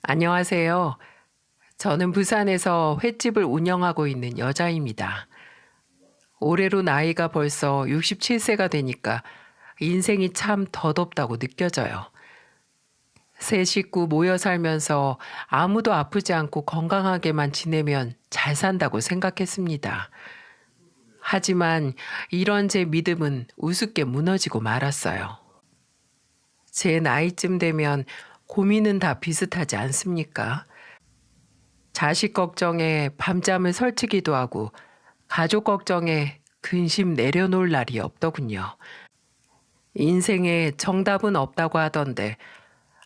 안녕하세요. 저는 부산에서 횟집을 운영하고 있는 여자입니다. 올해로 나이가 벌써 67세가 되니까 인생이 참 덧없다고 느껴져요. 세 식구 모여 살면서 아무도 아프지 않고 건강하게만 지내면 잘 산다고 생각했습니다. 하지만 이런 제 믿음은 우습게 무너지고 말았어요. 제 나이쯤 되면 고민은 다 비슷하지 않습니까? 자식 걱정에 밤잠을 설치기도 하고 가족 걱정에 근심 내려놓을 날이 없더군요. 인생에 정답은 없다고 하던데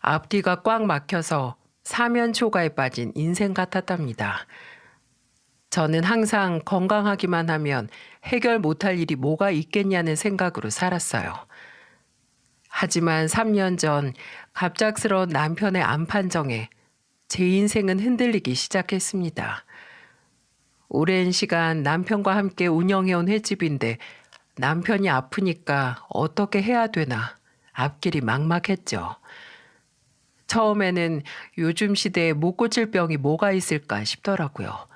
앞뒤가 꽉 막혀서 사면초가에 빠진 인생 같았답니다. 저는 항상 건강하기만 하면 해결 못할 일이 뭐가 있겠냐는 생각으로 살았어요. 하지만 3년 전 갑작스러운 남편의 암 판정에 제 인생은 흔들리기 시작했습니다. 오랜 시간 남편과 함께 운영해온 횟집인데 남편이 아프니까 어떻게 해야 되나 앞길이 막막했죠. 처음에는 요즘 시대에 못 고칠 병이 뭐가 있을까 싶더라고요.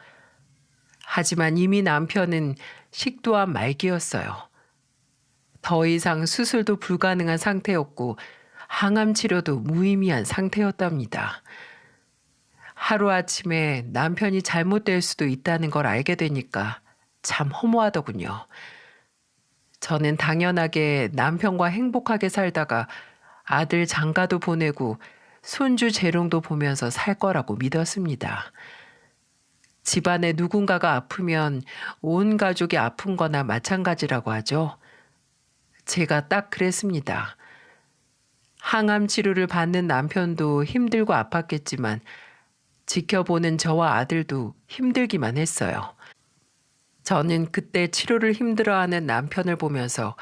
하지만 이미 남편은 식도암 말기였어요. 더 이상 수술도 불가능한 상태였고 항암 치료도 무의미한 상태였답니다. 하루아침에 남편이 잘못될 수도 있다는 걸 알게 되니까 참 허무하더군요. 저는 당연하게 남편과 행복하게 살다가 아들 장가도 보내고 손주 재롱도 보면서 살 거라고 믿었습니다. 집안에 누군가가 아프면 온 가족이 아픈 거나 마찬가지라고 하죠. 제가 딱 그랬습니다. 항암 치료를 받는 남편도 힘들고 아팠겠지만 지켜보는 저와 아들도 힘들기만 했어요. 저는 그때 치료를 힘들어하는 남편을 보면서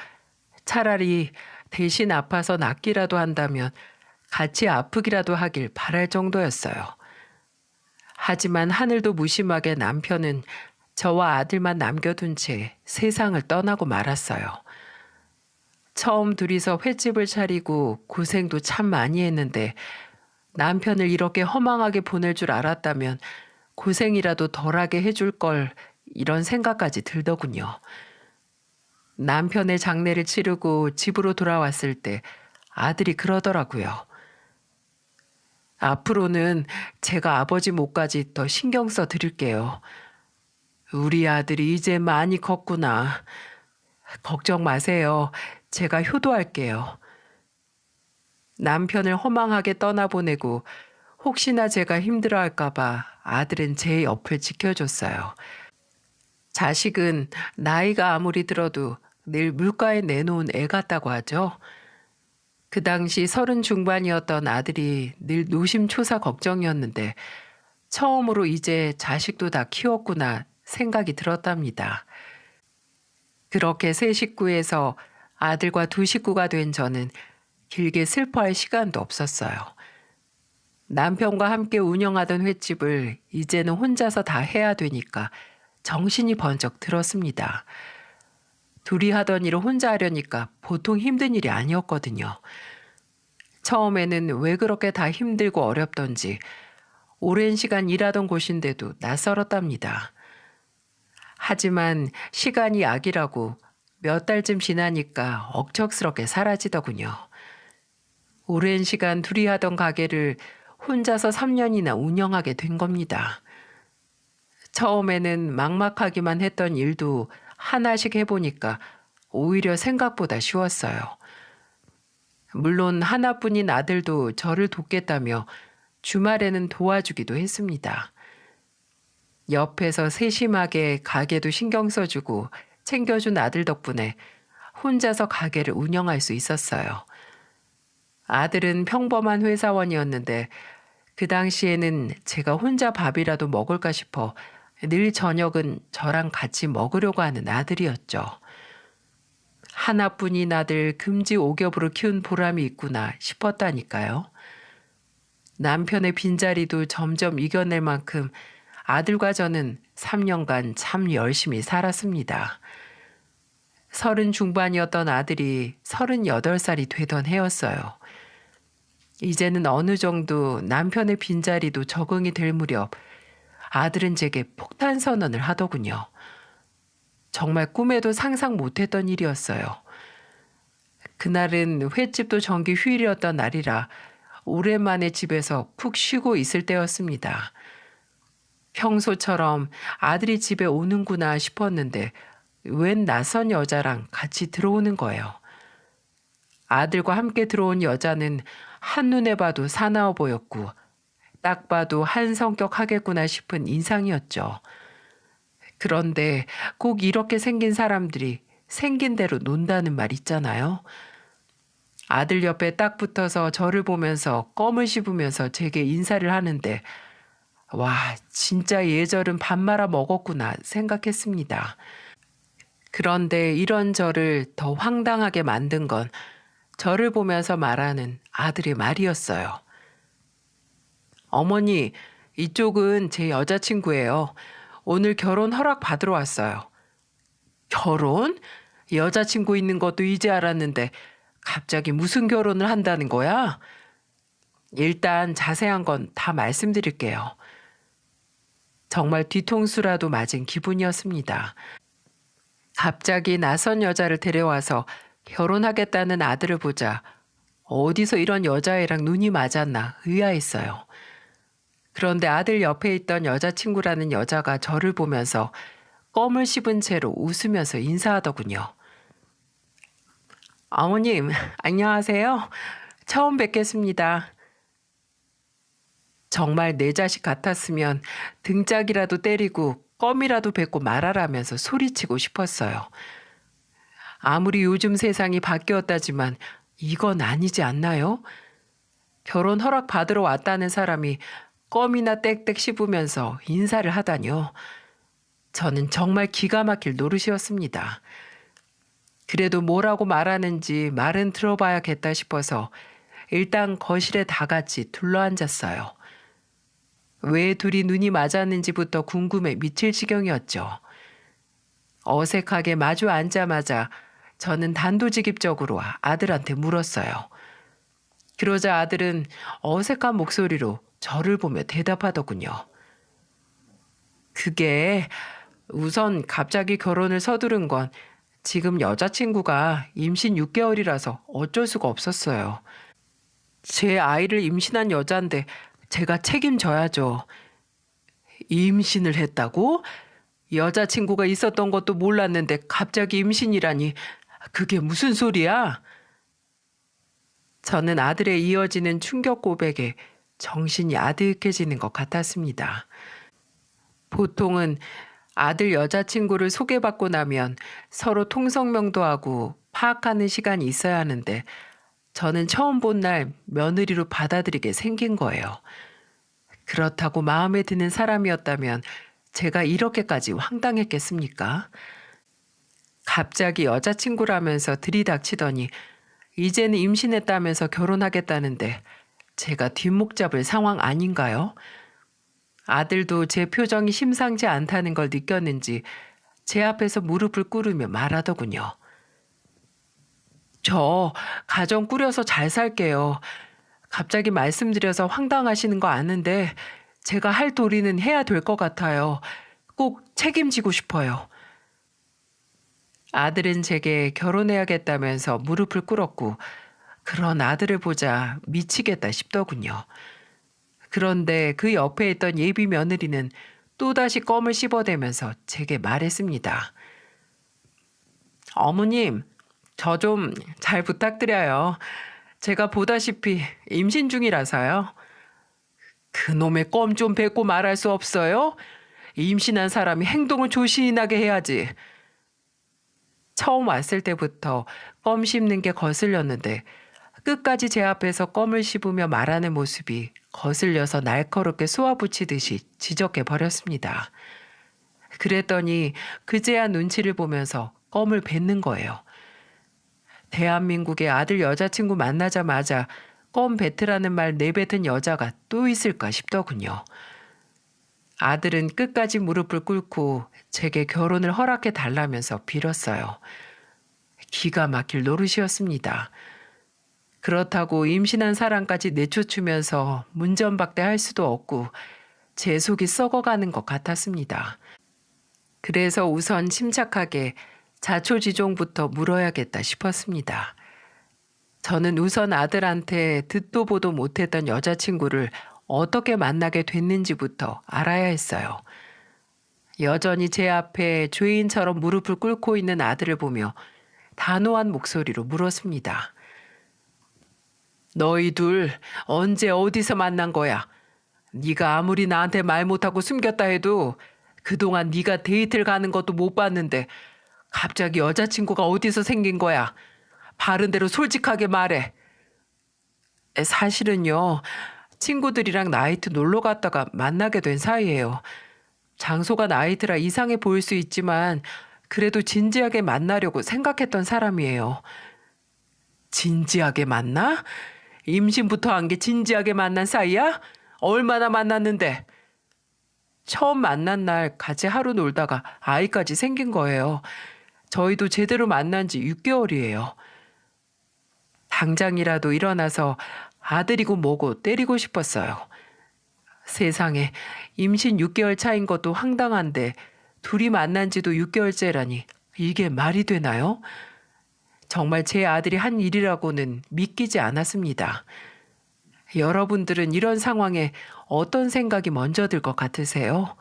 차라리 대신 아파서 낫기라도 한다면 같이 아프기라도 하길 바랄 정도였어요. 하지만 하늘도 무심하게 남편은 저와 아들만 남겨둔 채 세상을 떠나고 말았어요. 처음 둘이서 횟집을 차리고 고생도 참 많이 했는데 남편을 이렇게 허망하게 보낼 줄 알았다면 고생이라도 덜하게 해줄 걸 이런 생각까지 들더군요. 남편의 장례를 치르고 집으로 돌아왔을 때 아들이 그러더라고요. 앞으로는 제가 아버지 몫까지 더 신경 써 드릴게요. 우리 아들이 이제 많이 컸구나. 걱정 마세요. 제가 효도할게요. 남편을 허망하게 떠나보내고 혹시나 제가 힘들어할까봐 아들은 제 옆을 지켜줬어요. 자식은 나이가 아무리 들어도 늘 물가에 내놓은 애 같다고 하죠. 그 당시 30 중반이었던 아들이 늘 노심초사 걱정이었는데 처음으로 이제 자식도 다 키웠구나 생각이 들었답니다. 그렇게 세 식구에서 아들과 두 식구가 된 저는 길게 슬퍼할 시간도 없었어요. 남편과 함께 운영하던 횟집을 이제는 혼자서 다 해야 되니까 정신이 번쩍 들었습니다. 둘이 하던 일을 혼자 하려니까 보통 힘든 일이 아니었거든요. 처음에는 왜 그렇게 다 힘들고 어렵던지 오랜 시간 일하던 곳인데도 낯설었답니다. 하지만 시간이 약이라고 몇 달쯤 지나니까 억척스럽게 사라지더군요. 오랜 시간 둘이 하던 가게를 혼자서 3년이나 운영하게 된 겁니다. 처음에는 막막하기만 했던 일도 하나씩 해보니까 오히려 생각보다 쉬웠어요. 물론 하나뿐인 아들도 저를 돕겠다며 주말에는 도와주기도 했습니다. 옆에서 세심하게 가게도 신경 써주고 챙겨준 아들 덕분에 혼자서 가게를 운영할 수 있었어요. 아들은 평범한 회사원이었는데 그 당시에는 제가 혼자 밥이라도 먹을까 싶어 늘 저녁은 저랑 같이 먹으려고 하는 아들이었죠. 하나뿐인 아들 금지 오겹으로 키운 보람이 있구나 싶었다니까요. 남편의 빈자리도 점점 이겨낼 만큼 아들과 저는 3년간 참 열심히 살았습니다. 30 중반이었던 아들이 38살이 되던 해였어요. 이제는 어느 정도 남편의 빈자리도 적응이 될 무렵 아들은 제게 폭탄 선언을 하더군요. 정말 꿈에도 상상 못했던 일이었어요. 그날은 횟집도 정기 휴일이었던 날이라 오랜만에 집에서 푹 쉬고 있을 때였습니다. 평소처럼 아들이 집에 오는구나 싶었는데 웬 낯선 여자랑 같이 들어오는 거예요. 아들과 함께 들어온 여자는 한눈에 봐도 사나워 보였고 딱 봐도 한 성격 하겠구나 싶은 인상이었죠. 그런데 꼭 이렇게 생긴 사람들이 생긴 대로 논다는 말 있잖아요. 아들 옆에 딱 붙어서 저를 보면서 껌을 씹으면서 제게 인사를 하는데 와, 진짜 예절은 밥 말아 먹었구나 생각했습니다. 그런데 이런 저를 더 황당하게 만든 건 저를 보면서 말하는 아들의 말이었어요. 어머니, 이쪽은 제 여자친구예요. 오늘 결혼 허락 받으러 왔어요. 결혼? 여자친구 있는 것도 이제 알았는데 갑자기 무슨 결혼을 한다는 거야? 일단 자세한 건 다 말씀드릴게요. 정말 뒤통수라도 맞은 기분이었습니다. 갑자기 낯선 여자를 데려와서 결혼하겠다는 아들을 보자 어디서 이런 여자애랑 눈이 맞았나 의아했어요. 그런데 아들 옆에 있던 여자친구라는 여자가 저를 보면서 껌을 씹은 채로 웃으면서 인사하더군요. 어머님, 안녕하세요. 처음 뵙겠습니다. 정말 내 자식 같았으면 등짝이라도 때리고 껌이라도 뱉고 말하라면서 소리치고 싶었어요. 아무리 요즘 세상이 바뀌었다지만 이건 아니지 않나요? 결혼 허락 받으러 왔다는 사람이 껌이나 땡땡 씹으면서 인사를 하다뇨. 저는 정말 기가 막힐 노릇이었습니다. 그래도 뭐라고 말하는지 말은 들어봐야겠다 싶어서 일단 거실에 다 같이 둘러앉았어요. 왜 둘이 눈이 맞았는지부터 궁금해 미칠 지경이었죠. 어색하게 마주 앉자마자 저는 단도직입적으로 아들한테 물었어요. 그러자 아들은 어색한 목소리로 저를 보며 대답하더군요. 그게 우선 갑자기 결혼을 서두른 건 지금 여자친구가 임신 6개월이라서 어쩔 수가 없었어요. 제 아이를 임신한 여잔데 제가 책임져야죠. 임신을 했다고? 여자친구가 있었던 것도 몰랐는데 갑자기 임신이라니 그게 무슨 소리야? 저는 아들의 이어지는 충격 고백에 정신이 아득해지는 것 같았습니다. 보통은 아들 여자친구를 소개받고 나면 서로 통성명도 하고 파악하는 시간이 있어야 하는데 저는 처음 본 날 며느리로 받아들이게 생긴 거예요. 그렇다고 마음에 드는 사람이었다면 제가 이렇게까지 황당했겠습니까? 갑자기 여자친구라면서 들이닥치더니 이제는 임신했다면서 결혼하겠다는데 제가 뒷목 잡을 상황 아닌가요? 아들도 제 표정이 심상치 않다는 걸 느꼈는지 제 앞에서 무릎을 꿇으며 말하더군요. 저 가정 꾸려서 잘 살게요. 갑자기 말씀드려서 황당하시는 거 아는데 제가 할 도리는 해야 될 것 같아요. 꼭 책임지고 싶어요. 아들은 제게 결혼해야겠다면서 무릎을 꿇었고 그런 아들을 보자 미치겠다 싶더군요. 그런데 그 옆에 있던 예비 며느리는 또다시 껌을 씹어대면서 제게 말했습니다. 어머님, 저 좀 잘 부탁드려요. 제가 보다시피 임신 중이라서요. 그놈의 껌 좀 뱉고 말할 수 없어요? 임신한 사람이 행동을 조신하게 해야지. 처음 왔을 때부터 껌 씹는 게 거슬렸는데 끝까지 제 앞에서 껌을 씹으며 말하는 모습이 거슬려서 날카롭게 쏘아붙이듯이 지적해 버렸습니다. 그랬더니 그제야 눈치를 보면서 껌을 뱉는 거예요. 대한민국의 아들 여자친구 만나자마자 껌 뱉으라는 말 내뱉은 여자가 또 있을까 싶더군요. 아들은 끝까지 무릎을 꿇고 제게 결혼을 허락해 달라면서 빌었어요. 기가 막힐 노릇이었습니다. 그렇다고 임신한 사람까지 내쫓으면서 문전박대할 수도 없고 제 속이 썩어가는 것 같았습니다. 그래서 우선 침착하게 자초지종부터 물어야겠다 싶었습니다. 저는 우선 아들한테 듣도 보도 못했던 여자친구를 어떻게 만나게 됐는지부터 알아야 했어요. 여전히 제 앞에 죄인처럼 무릎을 꿇고 있는 아들을 보며 단호한 목소리로 물었습니다. 너희 둘 언제 어디서 만난 거야? 네가 아무리 나한테 말 못하고 숨겼다 해도 그동안 네가 데이트를 가는 것도 못 봤는데 갑자기 여자친구가 어디서 생긴 거야? 바른 대로 솔직하게 말해. 사실은요, 친구들이랑 나이트 놀러 갔다가 만나게 된 사이예요. 장소가 나이트라 이상해 보일 수 있지만 그래도 진지하게 만나려고 생각했던 사람이에요. 진지하게 만나? 임신부터 한 게 진지하게 만난 사이야? 얼마나 만났는데? 처음 만난 날 같이 하루 놀다가 아이까지 생긴 거예요. 저희도 제대로 만난 지 6개월이에요. 당장이라도 일어나서 아들이고 뭐고 때리고 싶었어요. 세상에 임신 6개월 차인 것도 황당한데 둘이 만난 지도 6개월째라니 이게 말이 되나요? 정말 제 아들이 한 일이라고는 믿기지 않았습니다. 여러분들은 이런 상황에 어떤 생각이 먼저 들 것 같으세요?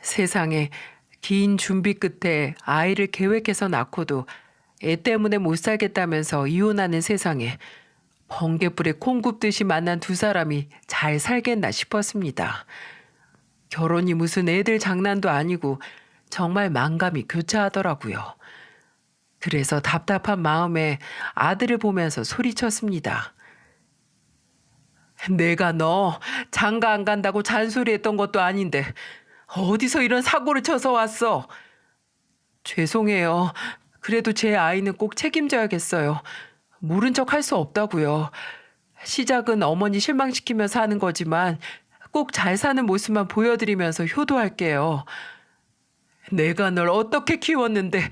세상에 긴 준비 끝에 아이를 계획해서 낳고도 애 때문에 못 살겠다면서 이혼하는 세상에 번개불에 콩 굽듯이 만난 두 사람이 잘 살겠나 싶었습니다. 결혼이 무슨 애들 장난도 아니고 정말 만감이 교차하더라고요. 그래서 답답한 마음에 아들을 보면서 소리쳤습니다. 내가 너 장가 안 간다고 잔소리했던 것도 아닌데 어디서 이런 사고를 쳐서 왔어? 죄송해요. 그래도 제 아이는 꼭 책임져야겠어요. 모른 척 할 수 없다고요. 시작은 어머니 실망시키면서 하는 거지만 꼭 잘 사는 모습만 보여드리면서 효도할게요. 내가 널 어떻게 키웠는데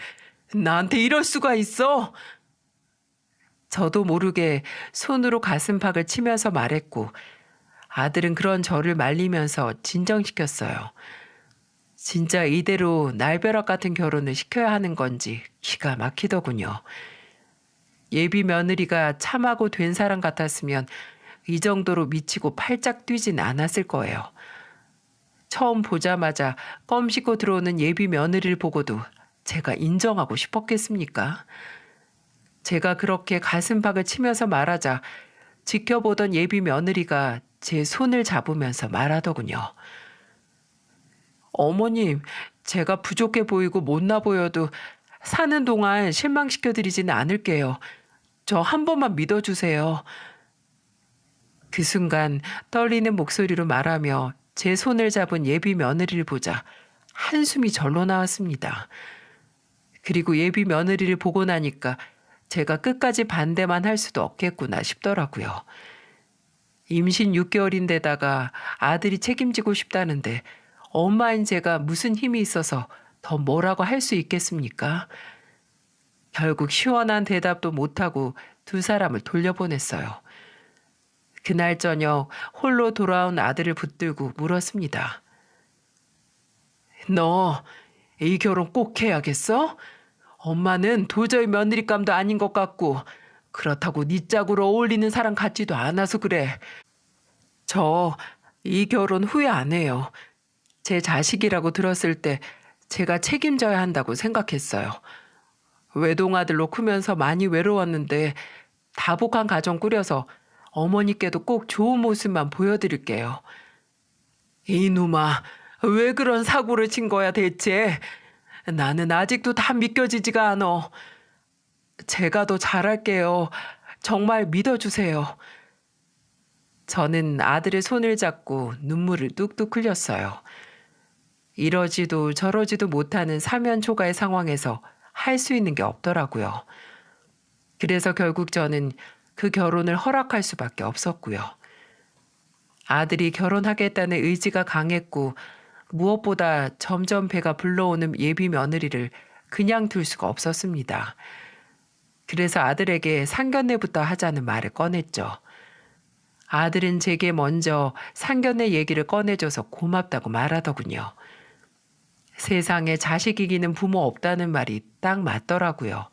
나한테 이럴 수가 있어? 저도 모르게 손으로 가슴팍을 치면서 말했고 아들은 그런 저를 말리면서 진정시켰어요. 진짜 이대로 날벼락 같은 결혼을 시켜야 하는 건지 기가 막히더군요. 예비 며느리가 참하고 된 사람 같았으면 이 정도로 미치고 팔짝 뛰진 않았을 거예요. 처음 보자마자 껌 씹고 들어오는 예비 며느리를 보고도 제가 인정하고 싶었겠습니까? 제가 그렇게 가슴팍을 치면서 말하자 지켜보던 예비 며느리가 제 손을 잡으면서 말하더군요. 어머님, 제가 부족해 보이고 못나 보여도 사는 동안 실망시켜드리지는 않을게요. 저 한 번만 믿어주세요. 그 순간 떨리는 목소리로 말하며 제 손을 잡은 예비 며느리를 보자 한숨이 절로 나왔습니다. 그리고 예비 며느리를 보고 나니까 제가 끝까지 반대만 할 수도 없겠구나 싶더라고요. 임신 6개월인데다가 아들이 책임지고 싶다는데 엄마인 제가 무슨 힘이 있어서 더 뭐라고 할 수 있겠습니까? 결국 시원한 대답도 못하고 두 사람을 돌려보냈어요. 그날 저녁 홀로 돌아온 아들을 붙들고 물었습니다. 너 이 결혼 꼭 해야겠어? 엄마는 도저히 며느리감도 아닌 것 같고 그렇다고 네 짝으로 어울리는 사람 같지도 않아서 그래. 저 이 결혼 후회 안 해요. 제 자식이라고 들었을 때 제가 책임져야 한다고 생각했어요. 외동아들로 크면서 많이 외로웠는데 다복한 가정 꾸려서 어머니께도 꼭 좋은 모습만 보여드릴게요. 이놈아, 왜 그런 사고를 친 거야 대체? 나는 아직도 다 믿겨지지가 않아. 제가 더 잘할게요. 정말 믿어주세요. 저는 아들의 손을 잡고 눈물을 뚝뚝 흘렸어요. 이러지도 저러지도 못하는 사면초가의 상황에서 할 수 있는 게 없더라고요. 그래서 결국 저는 그 결혼을 허락할 수밖에 없었고요. 아들이 결혼하겠다는 의지가 강했고 무엇보다 점점 배가 불러오는 예비 며느리를 그냥 둘 수가 없었습니다. 그래서 아들에게 상견례부터 하자는 말을 꺼냈죠. 아들은 제게 먼저 상견례 얘기를 꺼내줘서 고맙다고 말하더군요. 세상에 자식 이기는 부모 없다는 말이 딱 맞더라고요.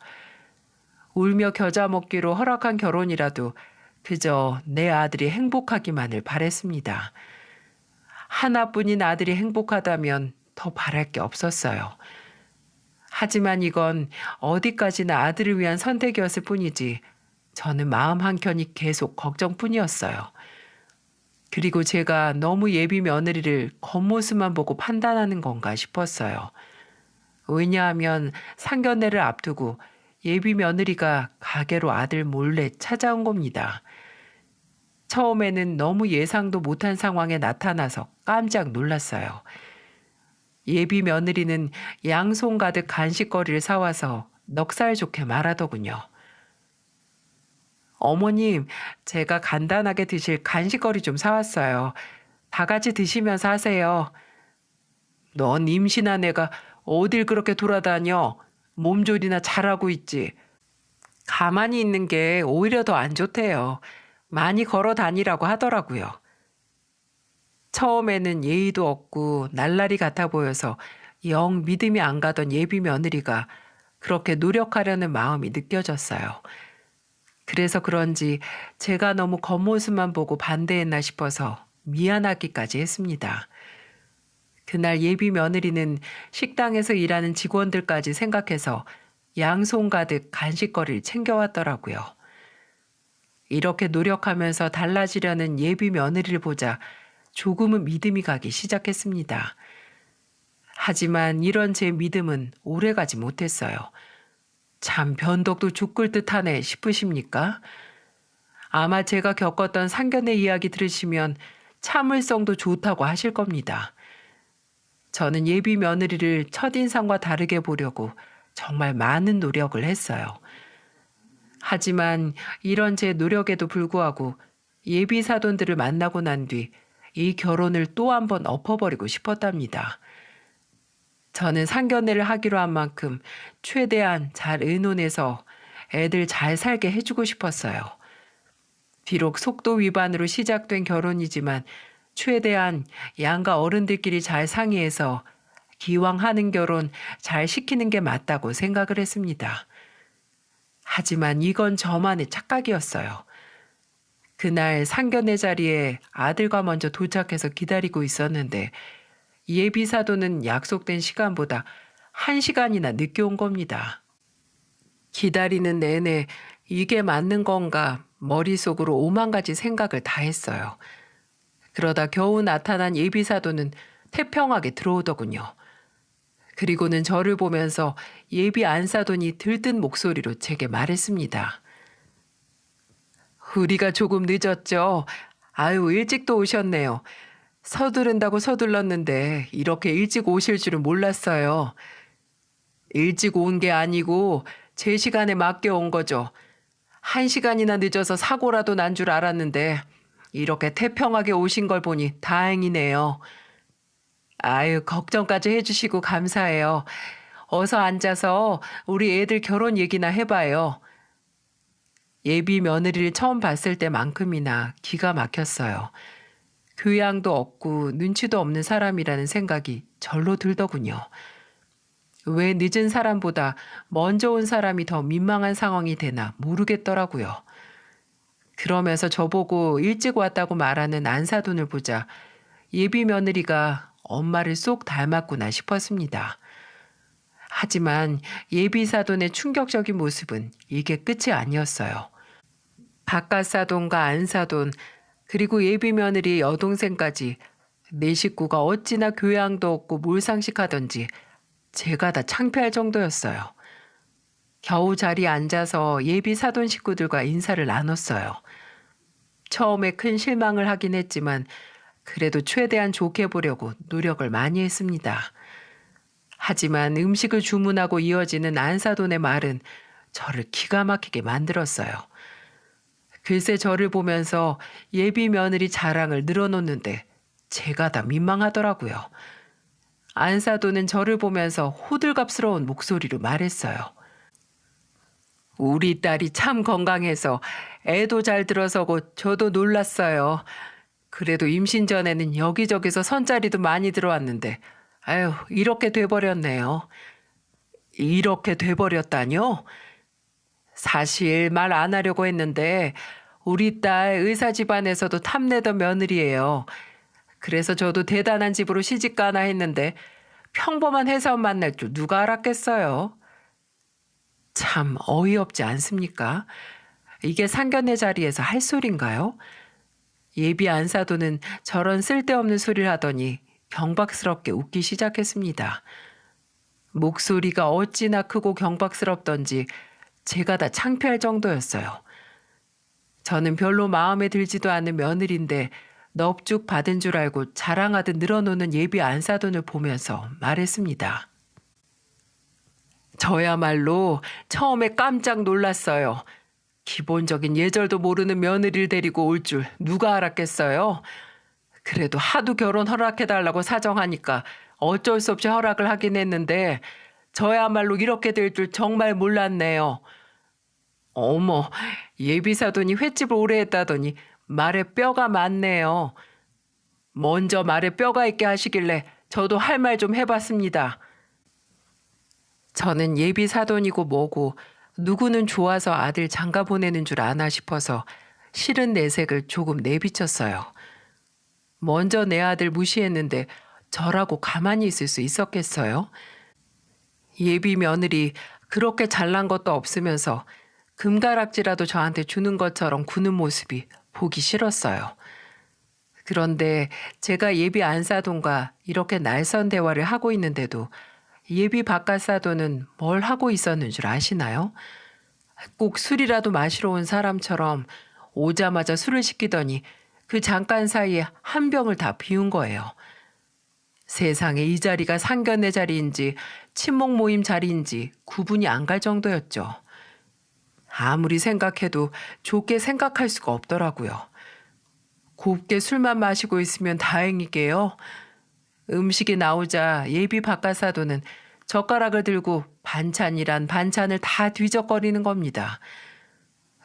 울며 겨자 먹기로 허락한 결혼이라도 그저 내 아들이 행복하기만을 바랬습니다. 하나뿐인 아들이 행복하다면 더 바랄 게 없었어요. 하지만 이건 어디까지나 아들을 위한 선택이었을 뿐이지 저는 마음 한켠이 계속 걱정뿐이었어요. 그리고 제가 너무 예비 며느리를 겉모습만 보고 판단하는 건가 싶었어요. 왜냐하면 상견례를 앞두고 예비 며느리가 가게로 아들 몰래 찾아온 겁니다. 처음에는 너무 예상도 못한 상황에 나타나서 깜짝 놀랐어요. 예비 며느리는 양손 가득 간식거리를 사와서 넉살 좋게 말하더군요. 어머님, 제가 간단하게 드실 간식거리 좀 사왔어요. 다 같이 드시면서 하세요. 넌 임신한 애가 어딜 그렇게 돌아다녀? 몸조리나 잘하고 있지. 가만히 있는 게 오히려 더 안 좋대요. 많이 걸어 다니라고 하더라고요. 처음에는 예의도 없고 날라리 같아 보여서 영 믿음이 안 가던 예비 며느리가 그렇게 노력하려는 마음이 느껴졌어요. 그래서 그런지 제가 너무 겉모습만 보고 반대했나 싶어서 미안하기까지 했습니다. 그날 예비 며느리는 식당에서 일하는 직원들까지 생각해서 양손 가득 간식거리를 챙겨왔더라고요. 이렇게 노력하면서 달라지려는 예비 며느리를 보자 조금은 믿음이 가기 시작했습니다. 하지만 이런 제 믿음은 오래가지 못했어요. 참 변덕도 죽을 듯하네 싶으십니까? 아마 제가 겪었던 상견례 이야기 들으시면 참을성도 좋다고 하실 겁니다. 저는 예비 며느리를 첫인상과 다르게 보려고 정말 많은 노력을 했어요. 하지만 이런 제 노력에도 불구하고 예비 사돈들을 만나고 난 뒤 이 결혼을 또 한 번 엎어버리고 싶었답니다. 저는 상견례를 하기로 한 만큼 최대한 잘 의논해서 애들 잘 살게 해주고 싶었어요. 비록 속도 위반으로 시작된 결혼이지만 최대한 양가 어른들끼리 잘 상의해서 기왕 하는 결혼 잘 시키는 게 맞다고 생각을 했습니다. 하지만 이건 저만의 착각이었어요. 그날 상견례 자리에 아들과 먼저 도착해서 기다리고 있었는데 예비 사도는 약속된 시간보다 1시간이나 늦게 온 겁니다. 기다리는 내내 이게 맞는 건가 머릿속으로 오만 가지 생각을 다 했어요. 그러다 겨우 나타난 예비 사도는 태평하게 들어오더군요. 그리고는 저를 보면서 예비 안사돈이 들뜬 목소리로 제게 말했습니다. 우리가 조금 늦었죠. 아유, 일찍도 오셨네요. 서두른다고 서둘렀는데 이렇게 일찍 오실 줄은 몰랐어요. 일찍 온 게 아니고 제 시간에 맞게 온 거죠. 1시간이나 늦어서 사고라도 난 줄 알았는데 이렇게 태평하게 오신 걸 보니 다행이네요. 아유, 걱정까지 해주시고 감사해요. 어서 앉아서 우리 애들 결혼 얘기나 해봐요. 예비 며느리를 처음 봤을 때만큼이나 기가 막혔어요. 교양도 없고 눈치도 없는 사람이라는 생각이 절로 들더군요. 왜 늦은 사람보다 먼저 온 사람이 더 민망한 상황이 되나 모르겠더라고요. 그러면서 저보고 일찍 왔다고 말하는 안사돈을 보자 예비 며느리가 엄마를 쏙 닮았구나 싶었습니다. 하지만 예비 사돈의 충격적인 모습은 이게 끝이 아니었어요. 바깥 사돈과 안 사돈 그리고 예비 며느리 여동생까지 내 식구가 어찌나 교양도 없고 몰상식하던지 제가 다 창피할 정도였어요. 겨우 자리에 앉아서 예비 사돈 식구들과 인사를 나눴어요. 처음에 큰 실망을 하긴 했지만 그래도 최대한 좋게 보려고 노력을 많이 했습니다. 하지만 음식을 주문하고 이어지는 안사돈의 말은 저를 기가 막히게 만들었어요. 글쎄 저를 보면서 예비 며느리 자랑을 늘어놓는데 제가 다 민망하더라고요. 안사돈은 저를 보면서 호들갑스러운 목소리로 말했어요. 우리 딸이 참 건강해서 애도 잘 들어서고 저도 놀랐어요. 그래도 임신 전에는 여기저기서 선자리도 많이 들어왔는데 아유 이렇게 돼버렸네요. 이렇게 돼버렸다뇨? 사실 말 안 하려고 했는데 우리 딸 의사 집안에서도 탐내던 며느리예요. 그래서 저도 대단한 집으로 시집 가나 했는데 평범한 회사원 만날 줄 누가 알았겠어요. 참 어이없지 않습니까? 이게 상견례 자리에서 할 소린가요? 예비 안사도는 저런 쓸데없는 소리를 하더니 경박스럽게 웃기 시작했습니다. 목소리가 어찌나 크고 경박스럽던지 제가 다 창피할 정도였어요. 저는 별로 마음에 들지도 않는 며느리인데 넙죽 받은 줄 알고 자랑하듯 늘어놓는 예비 안사돈을 보면서 말했습니다. 저야말로 처음에 깜짝 놀랐어요. 기본적인 예절도 모르는 며느리를 데리고 올 줄 누가 알았겠어요? 그래도 하도 결혼 허락해달라고 사정하니까 어쩔 수 없이 허락을 하긴 했는데 저야말로 이렇게 될 줄 정말 몰랐네요. 어머, 예비사돈이 횟집을 오래 했다더니 말에 뼈가 많네요. 먼저 말에 뼈가 있게 하시길래 저도 할 말 좀 해봤습니다. 저는 예비사돈이고 뭐고 누구는 좋아서 아들 장가 보내는 줄 아나 싶어서 싫은 내색을 조금 내비쳤어요. 먼저 내 아들 무시했는데 저라고 가만히 있을 수 있었겠어요? 예비 며느리 그렇게 잘난 것도 없으면서 금가락지라도 저한테 주는 것처럼 구는 모습이 보기 싫었어요. 그런데 제가 예비 안사돈과 이렇게 날선 대화를 하고 있는데도 예비 바깥사돈은 뭘 하고 있었는 줄 아시나요? 꼭 술이라도 마시러 온 사람처럼 오자마자 술을 시키더니 그 잠깐 사이에 한 병을 다 비운 거예요. 세상에 이 자리가 상견례 자리인지 친목 모임 자리인지 구분이 안 갈 정도였죠. 아무리 생각해도 좋게 생각할 수가 없더라고요. 곱게 술만 마시고 있으면 다행이게요. 음식이 나오자 예비 바깥사돈은 젓가락을 들고 반찬이란 반찬을 다 뒤적거리는 겁니다.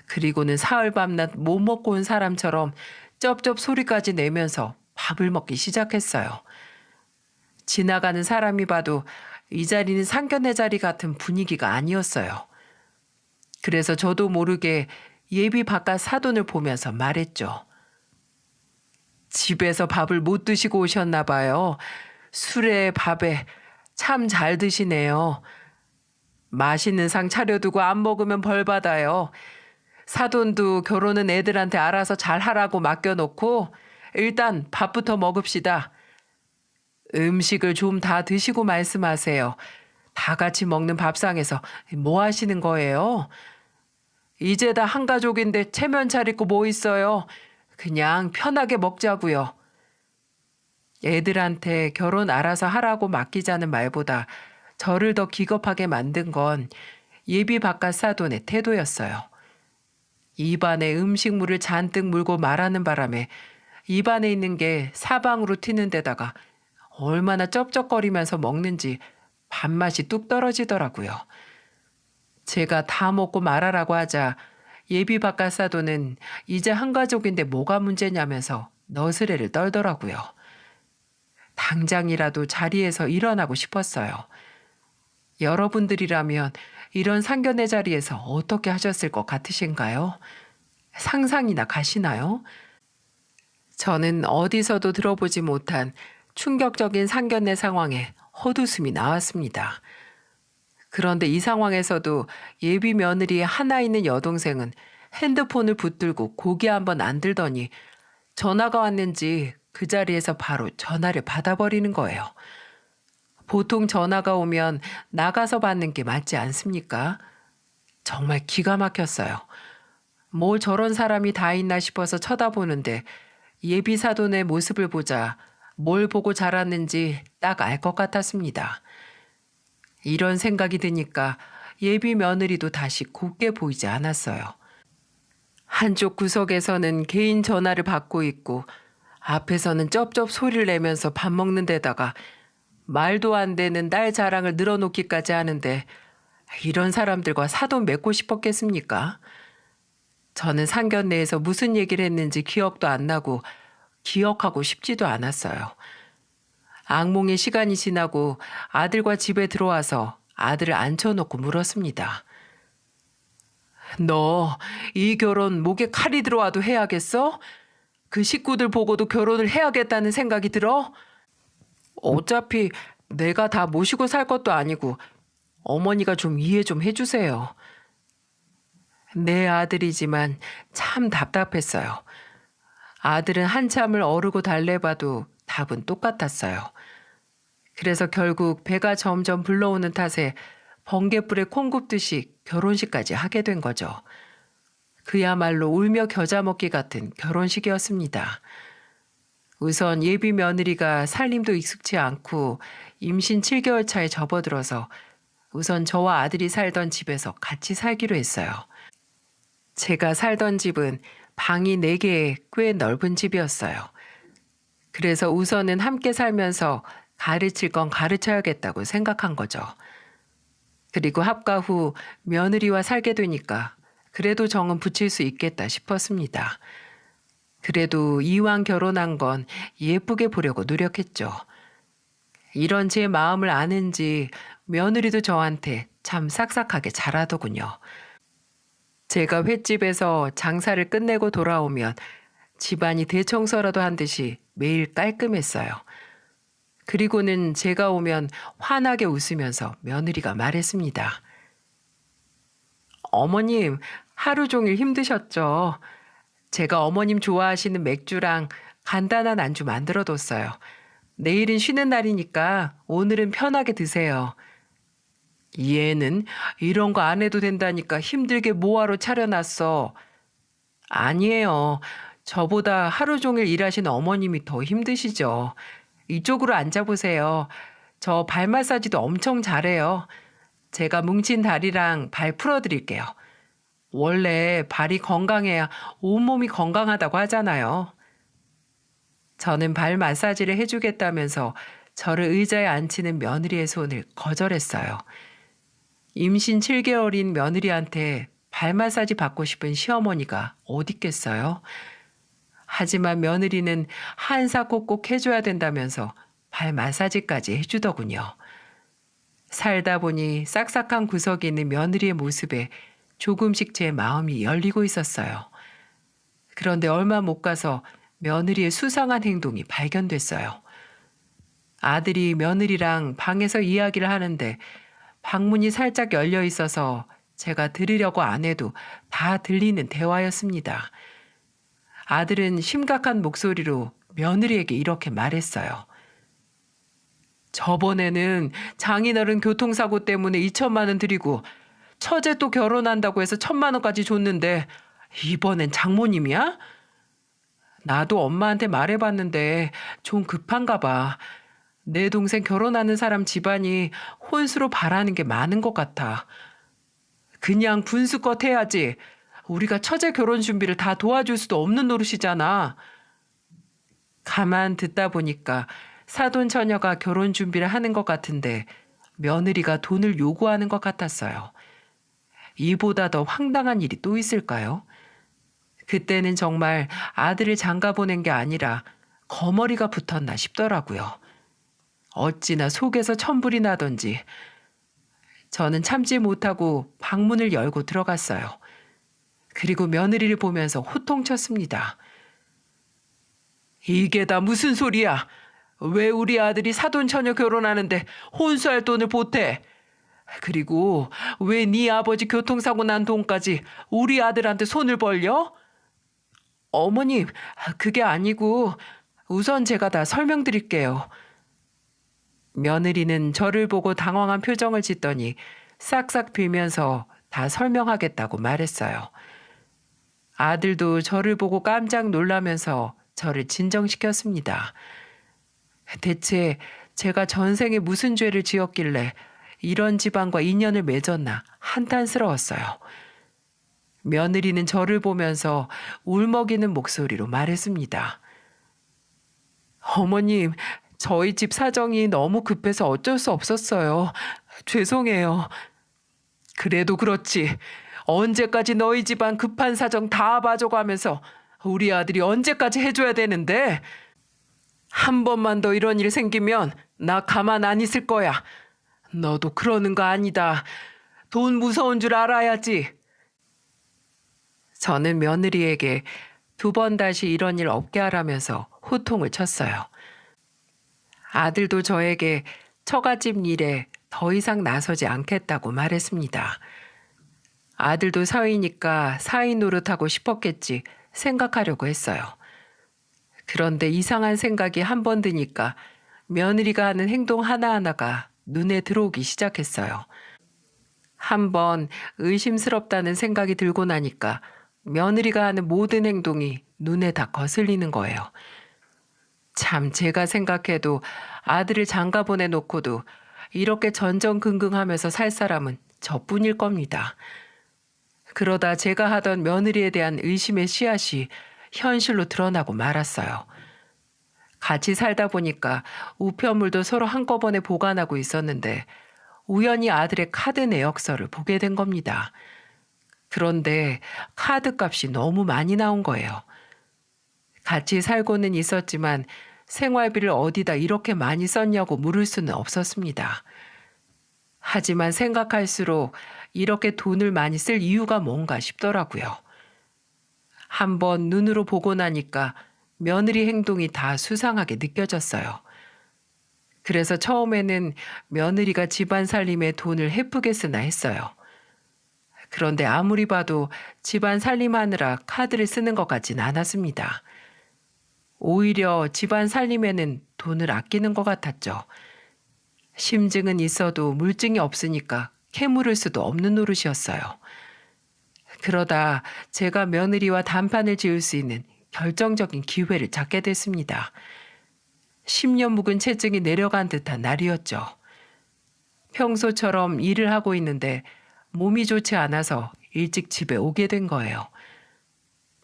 그리고는 사흘 밤낮 못 먹고 온 사람처럼 쩝쩝 소리까지 내면서 밥을 먹기 시작했어요. 지나가는 사람이 봐도 이 자리는 상견례 자리 같은 분위기가 아니었어요. 그래서 저도 모르게 예비 바깥 사돈을 보면서 말했죠. 집에서 밥을 못 드시고 오셨나 봐요. 술에 밥에 참 잘 드시네요. 맛있는 상 차려두고 안 먹으면 벌 받아요. 사돈도 결혼은 애들한테 알아서 잘 하라고 맡겨놓고 일단 밥부터 먹읍시다. 음식을 좀 다 드시고 말씀하세요. 다 같이 먹는 밥상에서 뭐 하시는 거예요? 이제 다 한 가족인데 체면 차리고 뭐 있어요. 그냥 편하게 먹자고요. 애들한테 결혼 알아서 하라고 맡기자는 말보다 저를 더 기겁하게 만든 건 예비 바깥 사돈의 태도였어요. 입안에 음식물을 잔뜩 물고 말하는 바람에 입안에 있는 게 사방으로 튀는 데다가 얼마나 쩝쩝거리면서 먹는지 밥맛이 뚝 떨어지더라고요. 제가 다 먹고 말하라고 하자 예비 바깥 사돈은 이제 한 가족인데 뭐가 문제냐면서 너스레를 떨더라고요. 당장이라도 자리에서 일어나고 싶었어요. 여러분들이라면 이런 상견례 자리에서 어떻게 하셨을 것 같으신가요? 상상이나 가시나요? 저는 어디서도 들어보지 못한 충격적인 상견례 상황에 헛웃음이 나왔습니다. 그런데 이 상황에서도 예비 며느리 하나 있는 여동생은 핸드폰을 붙들고 고개 한번 안 들더니 전화가 왔는지 그 자리에서 바로 전화를 받아버리는 거예요. 보통 전화가 오면 나가서 받는 게 맞지 않습니까? 정말 기가 막혔어요. 뭐 저런 사람이 다 있나 싶어서 쳐다보는데 예비 사돈의 모습을 보자 뭘 보고 자랐는지 딱 알 것 같았습니다. 이런 생각이 드니까 예비 며느리도 다시 곱게 보이지 않았어요. 한쪽 구석에서는 개인 전화를 받고 있고 앞에서는 쩝쩝 소리를 내면서 밥 먹는 데다가 말도 안 되는 딸 자랑을 늘어놓기까지 하는데 이런 사람들과 사돈 맺고 싶었겠습니까? 저는 상견례에서 무슨 얘기를 했는지 기억도 안 나고 기억하고 싶지도 않았어요. 악몽의 시간이 지나고 아들과 집에 들어와서 아들을 앉혀놓고 물었습니다. 너 이 결혼 목에 칼이 들어와도 해야겠어? 그 식구들 보고도 결혼을 해야겠다는 생각이 들어? 어차피 내가 다 모시고 살 것도 아니고 어머니가 좀 이해 좀 해주세요. 내 아들이지만 참 답답했어요. 아들은 한참을 어르고 달래봐도 답은 똑같았어요. 그래서 결국 배가 점점 불러오는 탓에 번갯불에 콩 굽듯이 결혼식까지 하게 된 거죠. 그야말로 울며 겨자 먹기 같은 결혼식이었습니다. 우선 예비 며느리가 살림도 익숙치 않고 임신 7개월 차에 접어들어서 우선 저와 아들이 살던 집에서 같이 살기로 했어요. 제가 살던 집은 방이 4개의 꽤 넓은 집이었어요. 그래서 우선은 함께 살면서 가르칠 건 가르쳐야겠다고 생각한 거죠. 그리고 합가 후 며느리와 살게 되니까 그래도 정은 붙일 수 있겠다 싶었습니다. 그래도 이왕 결혼한 건 예쁘게 보려고 노력했죠. 이런 제 마음을 아는지 며느리도 저한테 참 싹싹하게 잘하더군요. 제가 횟집에서 장사를 끝내고 돌아오면 집안이 대청소라도 한 듯이 매일 깔끔했어요. 그리고는 제가 오면 환하게 웃으면서 며느리가 말했습니다. 어머님, 하루 종일 힘드셨죠? 제가 어머님 좋아하시는 맥주랑 간단한 안주 만들어뒀어요. 내일은 쉬는 날이니까 오늘은 편하게 드세요. 얘는 이런 거 안 해도 된다니까 힘들게 뭐하러 차려놨어. 아니에요. 저보다 하루 종일 일하시는 어머님이 더 힘드시죠. 이쪽으로 앉아보세요. 저 발 마사지도 엄청 잘해요. 제가 뭉친 다리랑 발 풀어드릴게요. 원래 발이 건강해야 온몸이 건강하다고 하잖아요. 저는 발 마사지를 해주겠다면서 저를 의자에 앉히는 며느리의 손을 거절했어요. 임신 7개월인 며느리한테 발 마사지 받고 싶은 시어머니가 어딨겠어요? 하지만 며느리는 한사 꼭꼭 해줘야 된다면서 발 마사지까지 해주더군요. 살다 보니 싹싹한 구석이 있는 며느리의 모습에 조금씩 제 마음이 열리고 있었어요. 그런데 얼마 못 가서 며느리의 수상한 행동이 발견됐어요. 아들이 며느리랑 방에서 이야기를 하는데 방문이 살짝 열려 있어서 제가 들으려고 안 해도 다 들리는 대화였습니다. 아들은 심각한 목소리로 며느리에게 이렇게 말했어요. 저번에는 장인어른 교통사고 때문에 2천만 원 드리고 처제 또 결혼한다고 해서 1,000만 원까지 줬는데 이번엔 장모님이야? 나도 엄마한테 말해봤는데 좀 급한가 봐. 내 동생 결혼하는 사람 집안이 혼수로 바라는 게 많은 것 같아. 그냥 분수껏 해야지. 우리가 처제 결혼 준비를 다 도와줄 수도 없는 노릇이잖아. 가만 듣다 보니까 사돈 처녀가 결혼 준비를 하는 것 같은데 며느리가 돈을 요구하는 것 같았어요. 이보다 더 황당한 일이 또 있을까요? 그때는 정말 아들을 장가 보낸 게 아니라 거머리가 붙었나 싶더라고요. 어찌나 속에서 천불이 나던지. 저는 참지 못하고 방문을 열고 들어갔어요. 그리고 며느리를 보면서 호통쳤습니다. 이게 다 무슨 소리야? 왜 우리 아들이 사돈 처녀 결혼하는데 혼수할 돈을 보태? 그리고 왜 네 아버지 교통사고 난 돈까지 우리 아들한테 손을 벌려? 어머님, 그게 아니고 우선 제가 다 설명드릴게요. 며느리는 저를 보고 당황한 표정을 짓더니 싹싹 빌면서 다 설명하겠다고 말했어요. 아들도 저를 보고 깜짝 놀라면서 저를 진정시켰습니다. 대체 제가 전생에 무슨 죄를 지었길래 이런 집안과 인연을 맺었나 한탄스러웠어요. 며느리는 저를 보면서 울먹이는 목소리로 말했습니다. 어머님, 저희 집 사정이 너무 급해서 어쩔 수 없었어요. 죄송해요. 그래도 그렇지. 언제까지 너희 집안 급한 사정 다 봐줘가면서 우리 아들이 언제까지 해줘야 되는데? 한 번만 더 이런 일 생기면 나 가만 안 있을 거야. 너도 그러는 거 아니다. 돈 무서운 줄 알아야지. 저는 며느리에게 2번 다시 이런 일 없게 하라면서 호통을 쳤어요. 아들도 저에게 처갓집 일에 더 이상 나서지 않겠다고 말했습니다. 아들도 사위니까 사위 노릇하고 싶었겠지 생각하려고 했어요. 그런데 이상한 생각이 한 번 드니까 며느리가 하는 행동 하나하나가 눈에 들어오기 시작했어요. 한 번 의심스럽다는 생각이 들고 나니까 며느리가 하는 모든 행동이 눈에 다 거슬리는 거예요. 참 제가 생각해도 아들을 장가 보내놓고도 이렇게 전전긍긍하면서 살 사람은 저뿐일 겁니다. 그러다 제가 하던 며느리에 대한 의심의 씨앗이 현실로 드러나고 말았어요. 같이 살다 보니까 우편물도 서로 한꺼번에 보관하고 있었는데 우연히 아들의 카드 내역서를 보게 된 겁니다. 그런데 카드값이 너무 많이 나온 거예요. 같이 살고는 있었지만 생활비를 어디다 이렇게 많이 썼냐고 물을 수는 없었습니다. 하지만 생각할수록 이렇게 돈을 많이 쓸 이유가 뭔가 싶더라고요. 한번 눈으로 보고 나니까 며느리 행동이 다 수상하게 느껴졌어요. 그래서 처음에는 며느리가 집안 살림에 돈을 헤프게 쓰나 했어요. 그런데 아무리 봐도 집안 살림하느라 카드를 쓰는 것 같진 않았습니다. 오히려 집안 살림에는 돈을 아끼는 것 같았죠. 심증은 있어도 물증이 없으니까 캐물을 수도 없는 노릇이었어요. 그러다 제가 며느리와 단판을 지을 수 있는 결정적인 기회를 잡게 됐습니다. 10년 묵은 체증이 내려간 듯한 날이었죠. 평소처럼 일을 하고 있는데 몸이 좋지 않아서 일찍 집에 오게 된 거예요.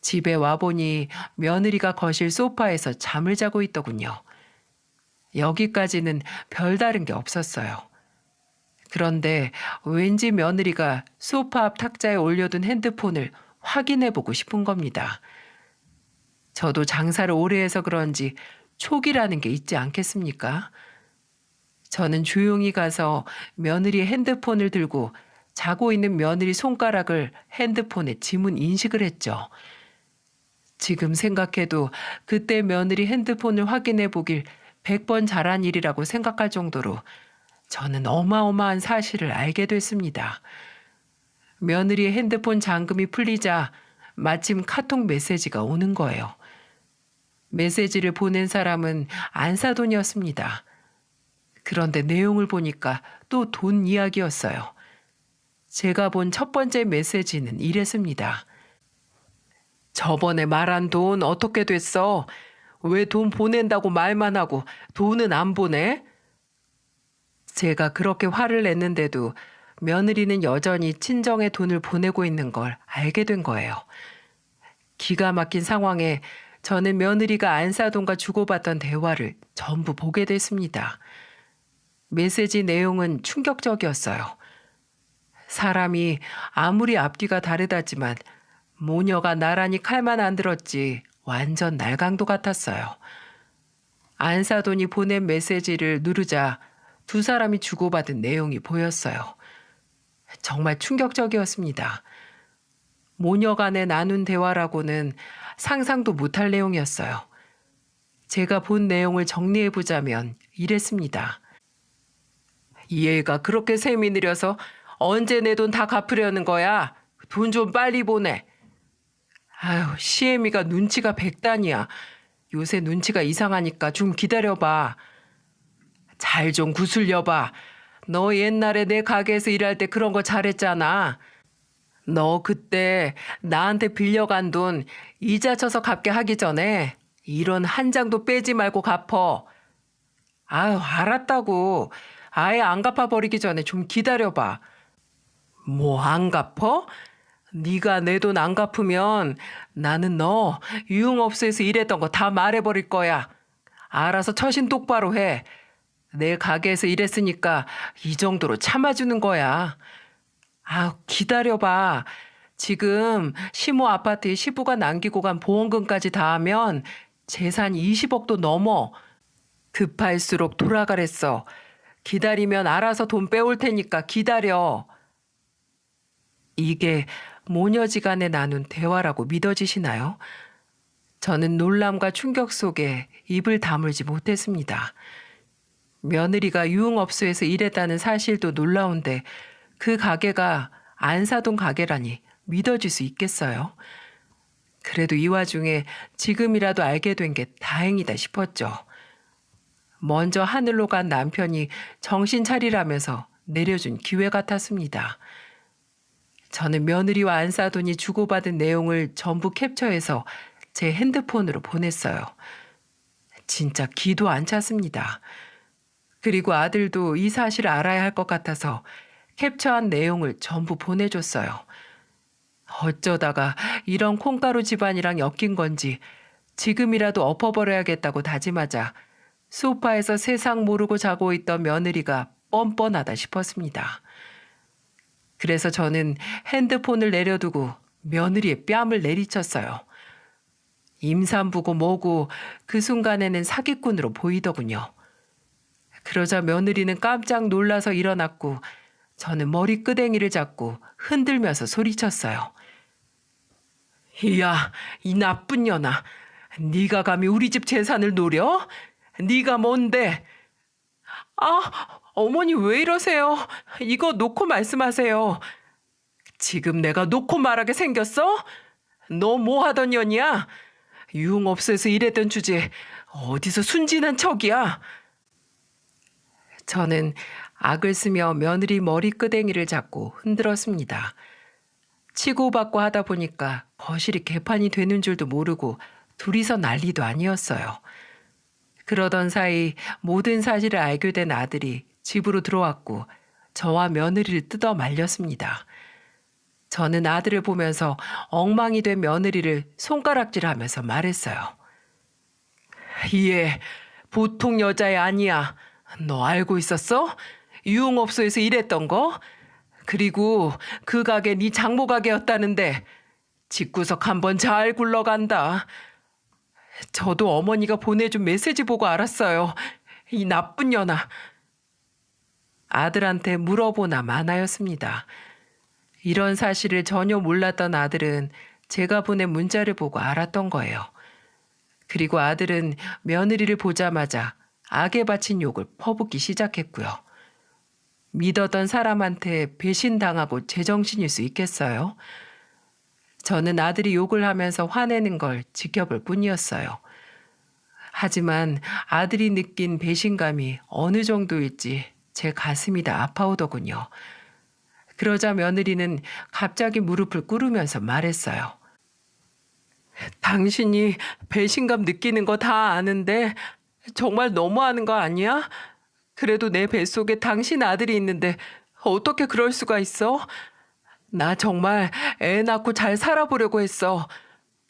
집에 와보니 며느리가 거실 소파에서 잠을 자고 있더군요. 여기까지는 별다른 게 없었어요. 그런데 왠지 며느리가 소파 앞 탁자에 올려둔 핸드폰을 확인해보고 싶은 겁니다. 저도 장사를 오래 해서 그런지 촉이라는 게 있지 않겠습니까? 저는 조용히 가서 며느리의 핸드폰을 들고 자고 있는 며느리 손가락을 핸드폰에 지문 인식을 했죠. 지금 생각해도 그때 며느리 핸드폰을 확인해 보길 100번 잘한 일이라고 생각할 정도로 저는 어마어마한 사실을 알게 됐습니다. 며느리의 핸드폰 잠금이 풀리자 마침 카톡 메시지가 오는 거예요. 메시지를 보낸 사람은 안사돈이었습니다. 그런데 내용을 보니까 또 돈 이야기였어요. 제가 본 첫 번째 메시지는 이랬습니다. 저번에 말한 돈 어떻게 됐어? 왜 돈 보낸다고 말만 하고 돈은 안 보내? 제가 그렇게 화를 냈는데도 며느리는 여전히 친정에 돈을 보내고 있는 걸 알게 된 거예요. 기가 막힌 상황에 저는 며느리가 안사돈과 주고받던 대화를 전부 보게 됐습니다. 메시지 내용은 충격적이었어요. 사람이 아무리 앞뒤가 다르다지만 모녀가 나란히 칼만 안 들었지 완전 날강도 같았어요. 안사돈이 보낸 메시지를 누르자 2사람이 주고받은 내용이 보였어요. 정말 충격적이었습니다. 모녀 간에 나눈 대화라고는 상상도 못할 내용이었어요. 제가 본 내용을 정리해보자면 이랬습니다. 이 애가 그렇게 셈이 느려서 언제 내 돈 다 갚으려는 거야? 돈 좀 빨리 보내. 아유, 시애미가 눈치가 백단이야. 요새 눈치가 이상하니까 좀 기다려봐. 잘 좀 구슬려봐. 너 옛날에 내 가게에서 일할 때 그런 거 잘했잖아. 너 그때 나한테 빌려간 돈 이자 쳐서 갚게 하기 전에 이런 한 장도 빼지 말고 갚어. 아유, 알았다고. 아예 안 갚아버리기 전에 좀 기다려봐. 뭐 안 갚어? 네가 내 돈 안 갚으면 나는 너 유흥업소에서 일했던 거 다 말해버릴 거야. 알아서 처신 똑바로 해. 내 가게에서 일했으니까 이 정도로 참아주는 거야. 아, 기다려봐. 지금 시모 아파트에 시부가 남기고 간 보험금까지 다 하면 재산 20억도 넘어. 급할수록 돌아가랬어. 기다리면 알아서 돈 빼올 테니까 기다려. 이게 모녀지간에 나눈 대화라고 믿어지시나요? 저는 놀람과 충격 속에 입을 다물지 못했습니다. 며느리가 유흥업소에서 일했다는 사실도 놀라운데 그 가게가 안 사돈 가게라니 믿어질 수 있겠어요? 그래도 이 와중에 지금이라도 알게 된 게 다행이다 싶었죠. 먼저 하늘로 간 남편이 정신 차리라면서 내려준 기회 같았습니다. 저는 며느리와 안사돈이 주고받은 내용을 전부 캡처해서 제 핸드폰으로 보냈어요. 진짜 기도 안 찼습니다. 그리고 아들도 이 사실을 알아야 할 것 같아서 캡처한 내용을 전부 보내줬어요. 어쩌다가 이런 콩가루 집안이랑 엮인 건지 지금이라도 엎어버려야겠다고 다짐하자 소파에서 세상 모르고 자고 있던 며느리가 뻔뻔하다 싶었습니다. 그래서 저는 핸드폰을 내려두고 며느리의 뺨을 내리쳤어요. 임산부고 뭐고 그 순간에는 사기꾼으로 보이더군요. 그러자 며느리는 깜짝 놀라서 일어났고 저는 머리끄댕이를 잡고 흔들면서 소리쳤어요. 이야, 이 나쁜 년아. 네가 감히 우리 집 재산을 노려? 네가 뭔데? 아, 어머니 왜 이러세요? 이거 놓고 말씀하세요. 지금 내가 놓고 말하게 생겼어? 너 뭐 하던 년이야? 유흥업소에서 일했던 주제에 어디서 순진한 척이야? 저는 악을 쓰며 며느리 머리끄댕이를 잡고 흔들었습니다. 치고받고 하다 보니까 거실이 개판이 되는 줄도 모르고 둘이서 난리도 아니었어요. 그러던 사이 모든 사실을 알게 된 아들이 집으로 들어왔고 저와 며느리를 뜯어 말렸습니다. 저는 아들을 보면서 엉망이 된 며느리를 손가락질하면서 말했어요. 얘 보통 여자애 아니야. 너 알고 있었어? 유흥업소에서 일했던 거? 그리고 그 가게 네 장모 가게였다는데 집구석 한번 잘 굴러간다. 저도 어머니가 보내준 메시지 보고 알았어요. 이 나쁜 년아. 아들한테 물어보나 마나였습니다. 이런 사실을 전혀 몰랐던 아들은 제가 보낸 문자를 보고 알았던 거예요. 그리고 아들은 며느리를 보자마자 악에 바친 욕을 퍼붓기 시작했고요. 믿었던 사람한테 배신당하고 제정신일 수 있겠어요? 저는 아들이 욕을 하면서 화내는 걸 지켜볼 뿐이었어요. 하지만 아들이 느낀 배신감이 어느 정도일지 제 가슴이 다 아파오더군요. 그러자 며느리는 갑자기 무릎을 꿇으면서 말했어요. 당신이 배신감 느끼는 거 다 아는데 정말 너무하는 거 아니야? 그래도 내 뱃속에 당신 아들이 있는데 어떻게 그럴 수가 있어? 나 정말 애 낳고 잘 살아보려고 했어.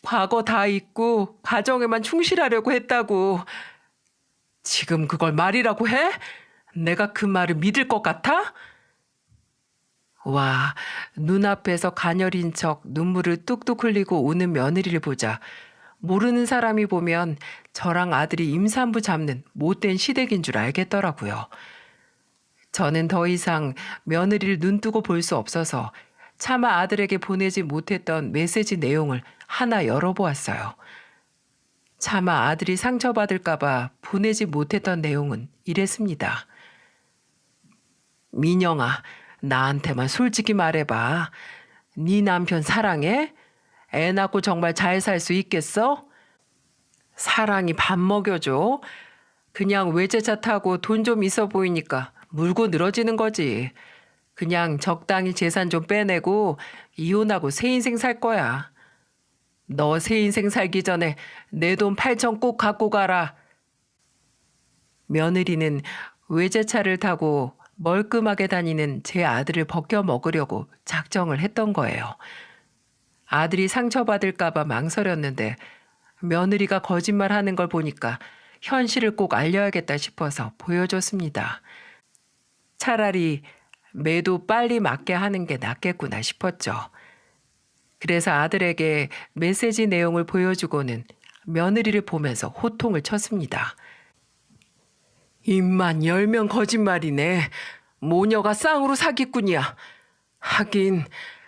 과거 다 잊고 가정에만 충실하려고 했다고. 지금 그걸 말이라고 해? 내가 그 말을 믿을 것 같아? 와, 눈앞에서 가녀린 척 눈물을 뚝뚝 흘리고 우는 며느리를 보자 모르는 사람이 보면 저랑 아들이 임산부 잡는 못된 시댁인 줄 알겠더라고요. 저는 더 이상 며느리를 눈뜨고 볼 수 없어서 차마 아들에게 보내지 못했던 메시지 내용을 하나 열어보았어요. 차마 아들이 상처받을까봐 보내지 못했던 내용은 이랬습니다. 민영아, 나한테만 솔직히 말해봐. 네 남편 사랑해? 애 낳고 정말 잘 살 수 있겠어? 사랑이 밥 먹여줘. 그냥 외제차 타고 돈 좀 있어 보이니까 물고 늘어지는 거지. 그냥 적당히 재산 좀 빼내고 이혼하고 새 인생 살 거야. 너 새 인생 살기 전에 내 돈 8천 꼭 갖고 가라. 며느리는 외제차를 타고 멀끔하게 다니는 제 아들을 벗겨 먹으려고 작정을 했던 거예요. 아들이 상처받을까봐 망설였는데 며느리가 거짓말하는 걸 보니까 현실을 꼭 알려야겠다 싶어서 보여줬습니다. 차라리 매도 빨리 맞게 하는 게 낫겠구나 싶었죠. 그래서 아들에게 메시지 내용을 보여주고는 며느리를 보면서 호통을 쳤습니다. 입만 열면 거짓말이네. 모녀가 쌍으로 사기꾼이야. 하긴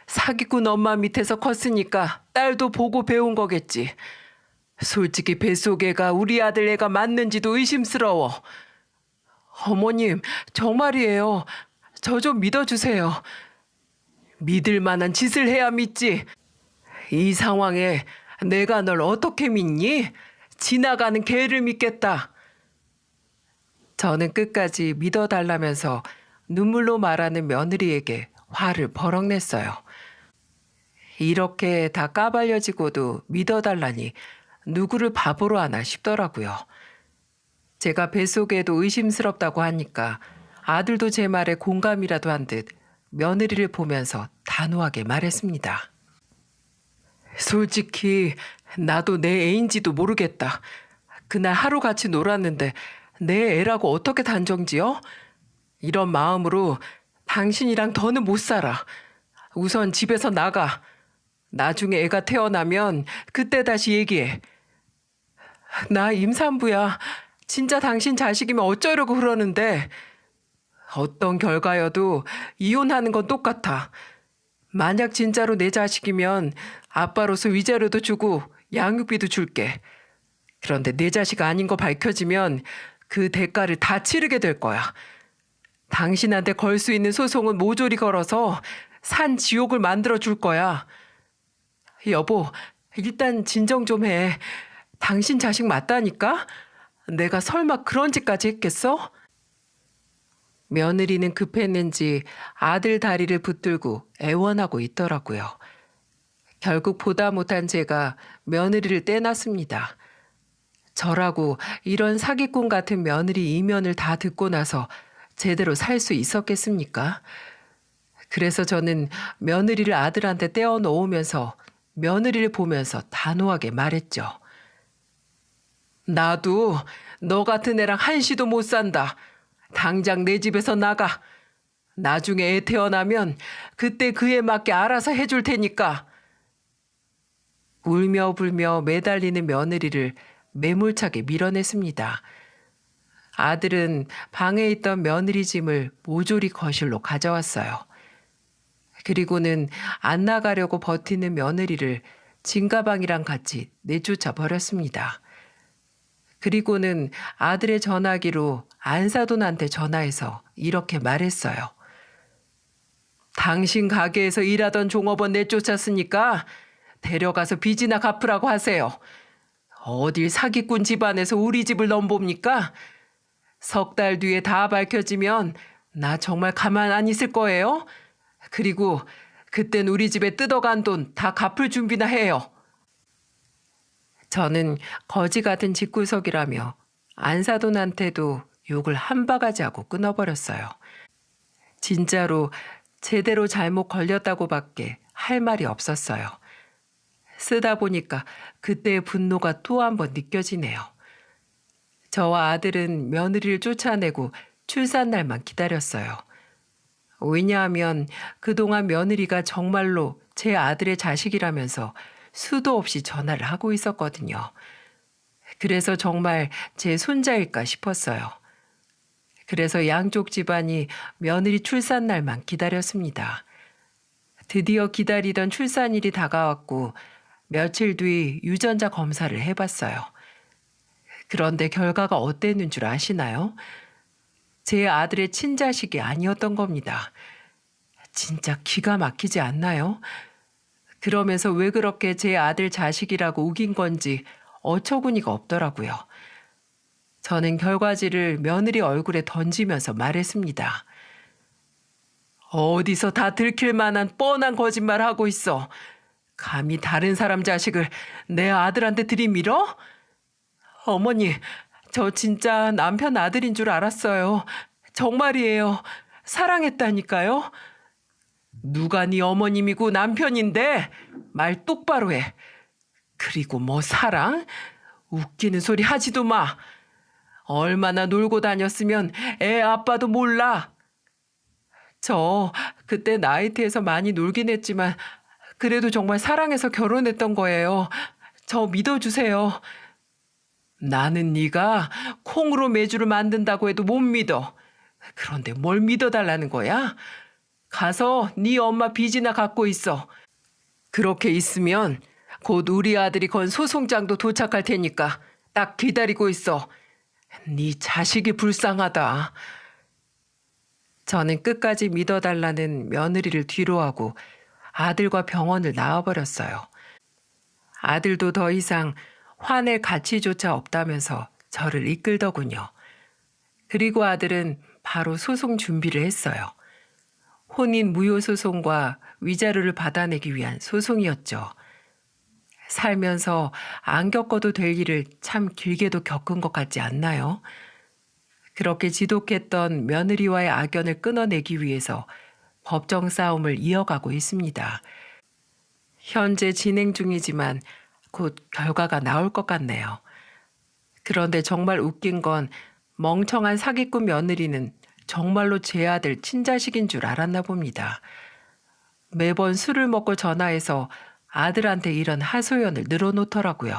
사기꾼 엄마 밑에서 컸으니까 딸도 보고 배운 거겠지. 솔직히 뱃속 애가 우리 아들 애가 맞는지도 의심스러워. 어머님, 정말이에요. 저 좀 믿어주세요. 믿을 만한 짓을 해야 믿지. 이 상황에 내가 널 어떻게 믿니? 지나가는 개를 믿겠다. 저는 끝까지 믿어달라면서 눈물로 말하는 며느리에게 화를 버럭 냈어요. 이렇게 다 까발려지고도 믿어달라니 누구를 바보로 하나 싶더라고요. 제가 뱃속에도 의심스럽다고 하니까 아들도 제 말에 공감이라도 한 듯 며느리를 보면서 단호하게 말했습니다. 솔직히 나도 내 애인지도 모르겠다. 그날 하루 같이 놀았는데 내 애라고 어떻게 단정지어? 이런 마음으로 당신이랑 더는 못 살아. 우선 집에서 나가. 나중에 애가 태어나면 그때 다시 얘기해. 나 임산부야. 진짜 당신 자식이면 어쩌려고 그러는데. 어떤 결과여도 이혼하는 건 똑같아. 만약 진짜로 내 자식이면 아빠로서 위자료도 주고 양육비도 줄게. 그런데 내 자식 아닌 거 밝혀지면 그 대가를 다 치르게 될 거야. 당신한테 걸 수 있는 소송은 모조리 걸어서 산 지옥을 만들어 줄 거야. 여보, 일단 진정 좀 해. 당신 자식 맞다니까? 내가 설마 그런 짓까지 했겠어? 며느리는 급했는지 아들 다리를 붙들고 애원하고 있더라고요. 결국 보다 못한 제가 며느리를 떼놨습니다. 저라고 이런 사기꾼 같은 며느리 이면을 다 듣고 나서 제대로 살 수 있었겠습니까? 그래서 저는 며느리를 아들한테 떼어 놓으면서 며느리를 보면서 단호하게 말했죠. 나도 너 같은 애랑 한시도 못 산다. 당장 내 집에서 나가. 나중에 애 태어나면 그때 그에 맞게 알아서 해줄 테니까. 울며 불며 매달리는 며느리를 매몰차게 밀어냈습니다. 아들은 방에 있던 며느리 짐을 모조리 거실로 가져왔어요. 그리고는 안 나가려고 버티는 며느리를 짐가방이랑 같이 내쫓아 버렸습니다. 그리고는 아들의 전화기로 안사돈한테 전화해서 이렇게 말했어요. 당신 가게에서 일하던 종업원 내쫓았으니까 데려가서 빚이나 갚으라고 하세요. 어딜 사기꾼 집안에서 우리 집을 넘봅니까? 3달 뒤에 다 밝혀지면 나 정말 가만 안 있을 거예요. 그리고 그땐 우리 집에 뜯어간 돈 다 갚을 준비나 해요. 저는 거지 같은 집구석이라며 안사돈한테도 욕을 한 바가지 하고 끊어버렸어요. 진짜로 제대로 잘못 걸렸다고밖에 할 말이 없었어요. 쓰다 보니까 그때의 분노가 또 한 번 느껴지네요. 저와 아들은 며느리를 쫓아내고 출산날만 기다렸어요. 왜냐하면 그동안 며느리가 정말로 제 아들의 자식이라면서 수도 없이 전화를 하고 있었거든요. 그래서 정말 제 손자일까 싶었어요. 그래서 양쪽 집안이 며느리 출산날만 기다렸습니다. 드디어 기다리던 출산일이 다가왔고 며칠 뒤 유전자 검사를 해봤어요. 그런데 결과가 어땠는 줄 아시나요? 제 아들의 친자식이 아니었던 겁니다. 진짜 기가 막히지 않나요? 그러면서 왜 그렇게 제 아들 자식이라고 우긴 건지 어처구니가 없더라고요. 저는 결과지를 며느리 얼굴에 던지면서 말했습니다. 어디서 다 들킬 만한 뻔한 거짓말 하고 있어. 감히 다른 사람 자식을 내 아들한테 들이밀어? 어머니, 저 진짜 남편 아들인 줄 알았어요. 정말이에요. 사랑했다니까요. 누가 네 어머님이고 남편인데 말 똑바로 해. 그리고 뭐 사랑? 웃기는 소리 하지도 마. 얼마나 놀고 다녔으면 애 아빠도 몰라. 저 그때 나이트에서 많이 놀긴 했지만 그래도 정말 사랑해서 결혼했던 거예요. 저 믿어주세요. 나는 네가 콩으로 메주를 만든다고 해도 못 믿어. 그런데 뭘 믿어달라는 거야? 가서 네 엄마 빚이나 갚고 있어. 그렇게 있으면 곧 우리 아들이 건 소송장도 도착할 테니까 딱 기다리고 있어. 네 자식이 불쌍하다. 저는 끝까지 믿어달라는 며느리를 뒤로하고 아들과 병원을 나와버렸어요. 아들도 더 이상 화낼 가치조차 없다면서 저를 이끌더군요. 그리고 아들은 바로 소송 준비를 했어요. 혼인 무효 소송과 위자료를 받아내기 위한 소송이었죠. 살면서 안 겪어도 될 일을 참 길게도 겪은 것 같지 않나요? 그렇게 지독했던 며느리와의 악연을 끊어내기 위해서 법정 싸움을 이어가고 있습니다. 현재 진행 중이지만 곧 결과가 나올 것 같네요. 그런데 정말 웃긴 건 멍청한 사기꾼 며느리는 정말로 제 아들 친자식인 줄 알았나 봅니다. 매번 술을 먹고 전화해서 아들한테 이런 하소연을 늘어놓더라고요.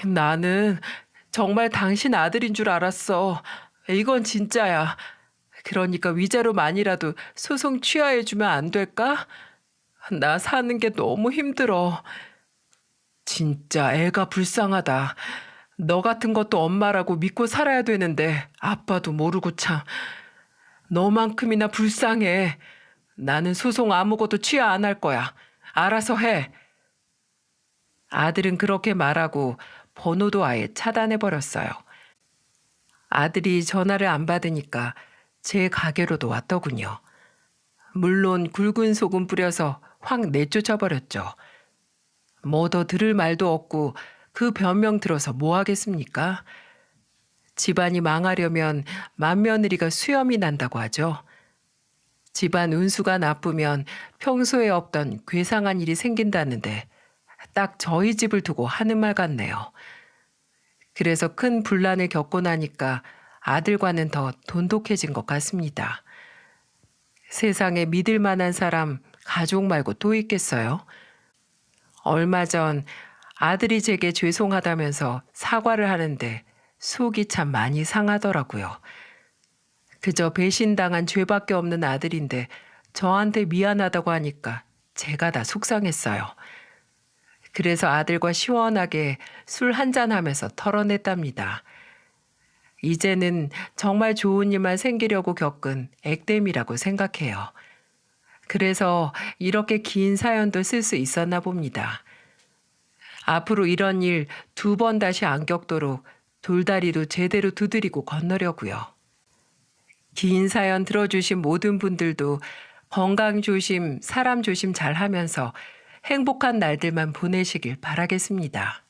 나는 정말 당신 아들인 줄 알았어. 이건 진짜야. 그러니까 위자료만이라도 소송 취하해주면 안 될까? 나 사는 게 너무 힘들어. 진짜 애가 불쌍하다. 너 같은 것도 엄마라고 믿고 살아야 되는데 아빠도 모르고 참. 너만큼이나 불쌍해. 나는 소송 아무것도 취하 안 할 거야. 알아서 해. 아들은 그렇게 말하고 번호도 아예 차단해버렸어요. 아들이 전화를 안 받으니까 제 가게로도 왔더군요. 물론 굵은 소금 뿌려서 확 내쫓아버렸죠. 뭐 더 들을 말도 없고 그 변명 들어서 뭐 하겠습니까? 집안이 망하려면 맏며느리가 수염이 난다고 하죠. 집안 운수가 나쁘면 평소에 없던 괴상한 일이 생긴다는데 딱 저희 집을 두고 하는 말 같네요. 그래서 큰 분란을 겪고 나니까 아들과는 더 돈독해진 것 같습니다. 세상에 믿을 만한 사람, 가족 말고 또 있겠어요? 얼마 전 아들이 제게 죄송하다면서 사과를 하는데 속이 참 많이 상하더라고요. 그저 배신당한 죄밖에 없는 아들인데 저한테 미안하다고 하니까 제가 다 속상했어요. 그래서 아들과 시원하게 술 한잔하면서 털어냈답니다. 이제는 정말 좋은 일만 생기려고 겪은 액땜이라고 생각해요. 그래서 이렇게 긴 사연도 쓸 수 있었나 봅니다. 앞으로 이런 일 2번 다시 안 겪도록 돌다리도 제대로 두드리고 건너려고요. 긴 사연 들어주신 모든 분들도 건강 조심, 사람 조심 잘 하면서 행복한 날들만 보내시길 바라겠습니다.